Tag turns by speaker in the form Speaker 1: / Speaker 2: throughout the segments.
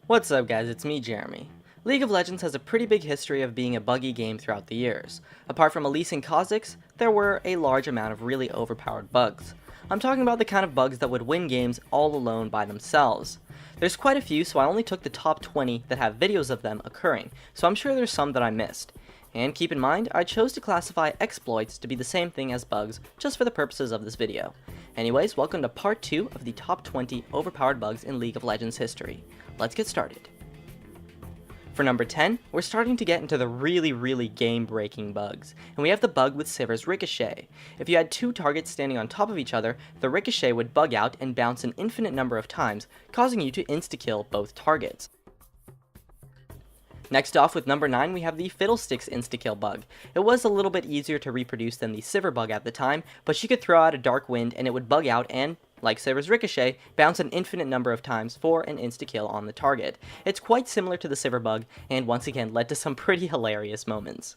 Speaker 1: What's up guys, it's me Jeremy. League of Legends has a pretty big history of being a buggy game throughout the years. Apart from Elise and Kha'Zix, there were a large amount of really overpowered bugs. I'm talking about the kind of bugs that would win games all alone by themselves. There's quite a few, so I only took the top 20 that have videos of them occurring, so I'm sure there's some that I missed. And keep in mind, I chose to classify exploits to be the same thing as bugs, just for the purposes of this video. Anyways, welcome to part 2 of the top 20 overpowered bugs in League of Legends history. Let's get started. For number 10, we're starting to get into the really game-breaking bugs, and we have the bug with Sivir's Ricochet. If you had two targets standing on top of each other, the Ricochet would bug out and bounce an infinite number of times, causing you to insta-kill both targets. Next off with number 9, we have the fiddlesticks insta-kill bug. It was a little bit easier to reproduce than the Sivir bug at the time, but she could throw out a dark wind and it would bug out and, like Sivir's Ricochet, bounce an infinite number of times for an insta-kill on the target. It's quite similar to the Sivir bug, and once again led to some pretty hilarious moments.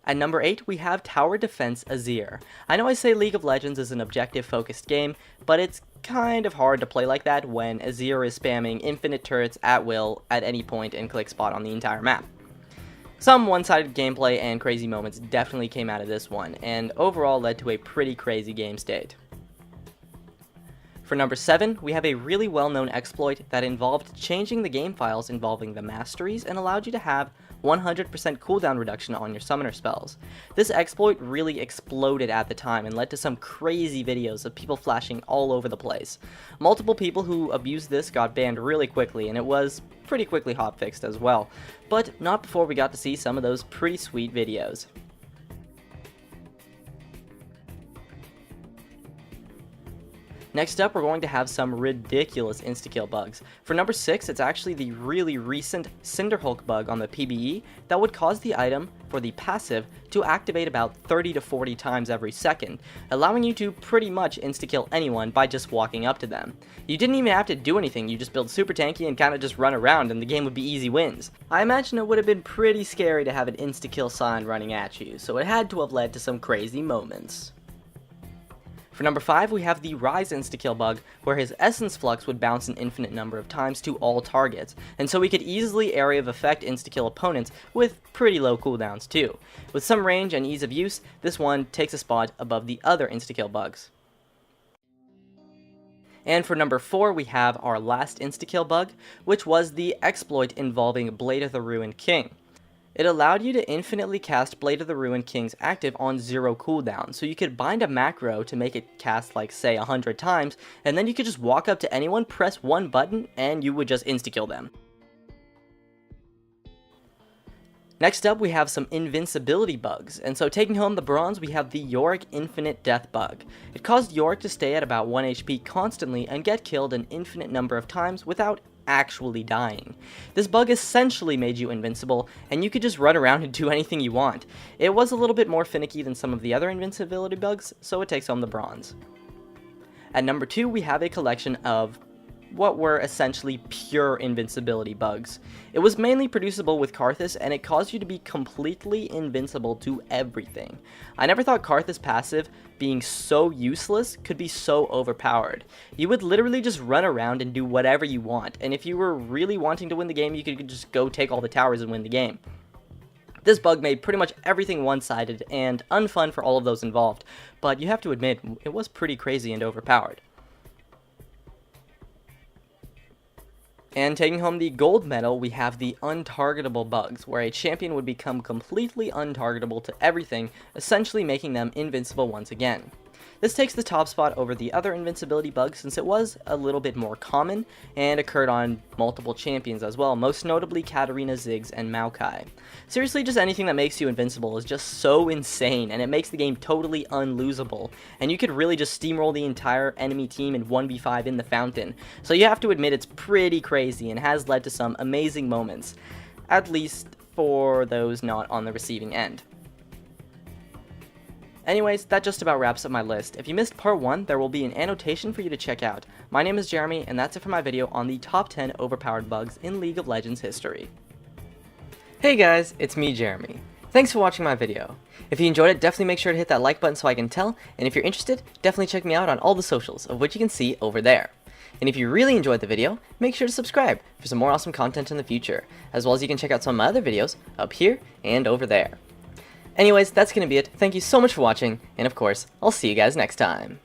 Speaker 1: At number 8, we have Tower Defense Azir. I know I say League of Legends is an objective-focused game, but it's kind of hard to play like that when Azir is spamming infinite turrets at will at any point and click spot on the entire map. Some one-sided gameplay and crazy moments definitely came out of this one, and overall led to a pretty crazy game state. For number 7, we have a really well-known exploit that involved changing the game files involving the masteries and allowed you to have 100% cooldown reduction on your summoner spells. This exploit really exploded at the time and led to some crazy videos of people flashing all over the place. Multiple people who abused this got banned really quickly, and it was pretty quickly hotfixed as well, but not before we got to see some of those pretty sweet videos. Next up, we're going to have some ridiculous insta-kill bugs. For number 6, it's actually the really recent Cinderhulk bug on the PBE that would cause the item for the passive to activate about 30 to 40 times every second, allowing you to pretty much insta-kill anyone by just walking up to them. You didn't even have to do anything, you just build super tanky and kinda just run around and the game would be easy wins. I imagine it would have been pretty scary to have an insta-kill sign running at you, so it had to have led to some crazy moments. For number 5, we have the Rise insta-kill bug, where his Essence Flux would bounce an infinite number of times to all targets, and so he could easily area of effect insta-kill opponents with pretty low cooldowns too. With some range and ease of use, this one takes a spot above the other insta-kill bugs. And for number 4, we have our last insta-kill bug, which was the exploit involving Blade of the Ruined King. It allowed you to infinitely cast Blade of the Ruined King's active on 0 cooldown, so you could bind a macro to make it cast like say 100 times, and then you could just walk up to anyone, press one button, and you would just insta-kill them. Next up, we have some invincibility bugs, and so taking home the bronze, we have the Yorick Infinite Death bug. It caused Yorick to stay at about 1 HP constantly and get killed an infinite number of times without actually dying. This bug essentially made you invincible, and you could just run around and do anything you want. It was a little bit more finicky than some of the other invincibility bugs, so it takes home the bronze. At number 2, we have a collection of what were essentially pure invincibility bugs. It was mainly producible with Karthus, and it caused you to be completely invincible to everything. I never thought Karthus passive being so useless could be so overpowered. You would literally just run around and do whatever you want, and if you were really wanting to win the game, you could just go take all the towers and win the game. This bug made pretty much everything one-sided and unfun for all of those involved, but you have to admit, it was pretty crazy and overpowered. And taking home the gold medal, we have the untargetable bugs, where a champion would become completely untargetable to everything, essentially making them invincible once again. This takes the top spot over the other invincibility bugs since it was a little bit more common and occurred on multiple champions as well, most notably Katarina, Ziggs, and Maokai. Seriously, just anything that makes you invincible is just so insane, and it makes the game totally unlosable, and you could really just steamroll the entire enemy team in 1v5 in the fountain, so you have to admit it's pretty crazy and has led to some amazing moments, at least for those not on the receiving end. Anyways, that just about wraps up my list. If you missed part 1, there will be an annotation for you to check out. My name is Jeremy, and that's it for my video on the top 10 overpowered bugs in League of Legends history. Hey guys, it's me Jeremy. Thanks for watching my video. If you enjoyed it, definitely make sure to hit that like button so I can tell, and if you're interested, definitely check me out on all the socials, of which you can see over there. And if you really enjoyed the video, make sure to subscribe for some more awesome content in the future, as well as you can check out some of my other videos up here and over there. Anyways, that's going to be it. Thank you so much for watching, and of course, I'll see you guys next time.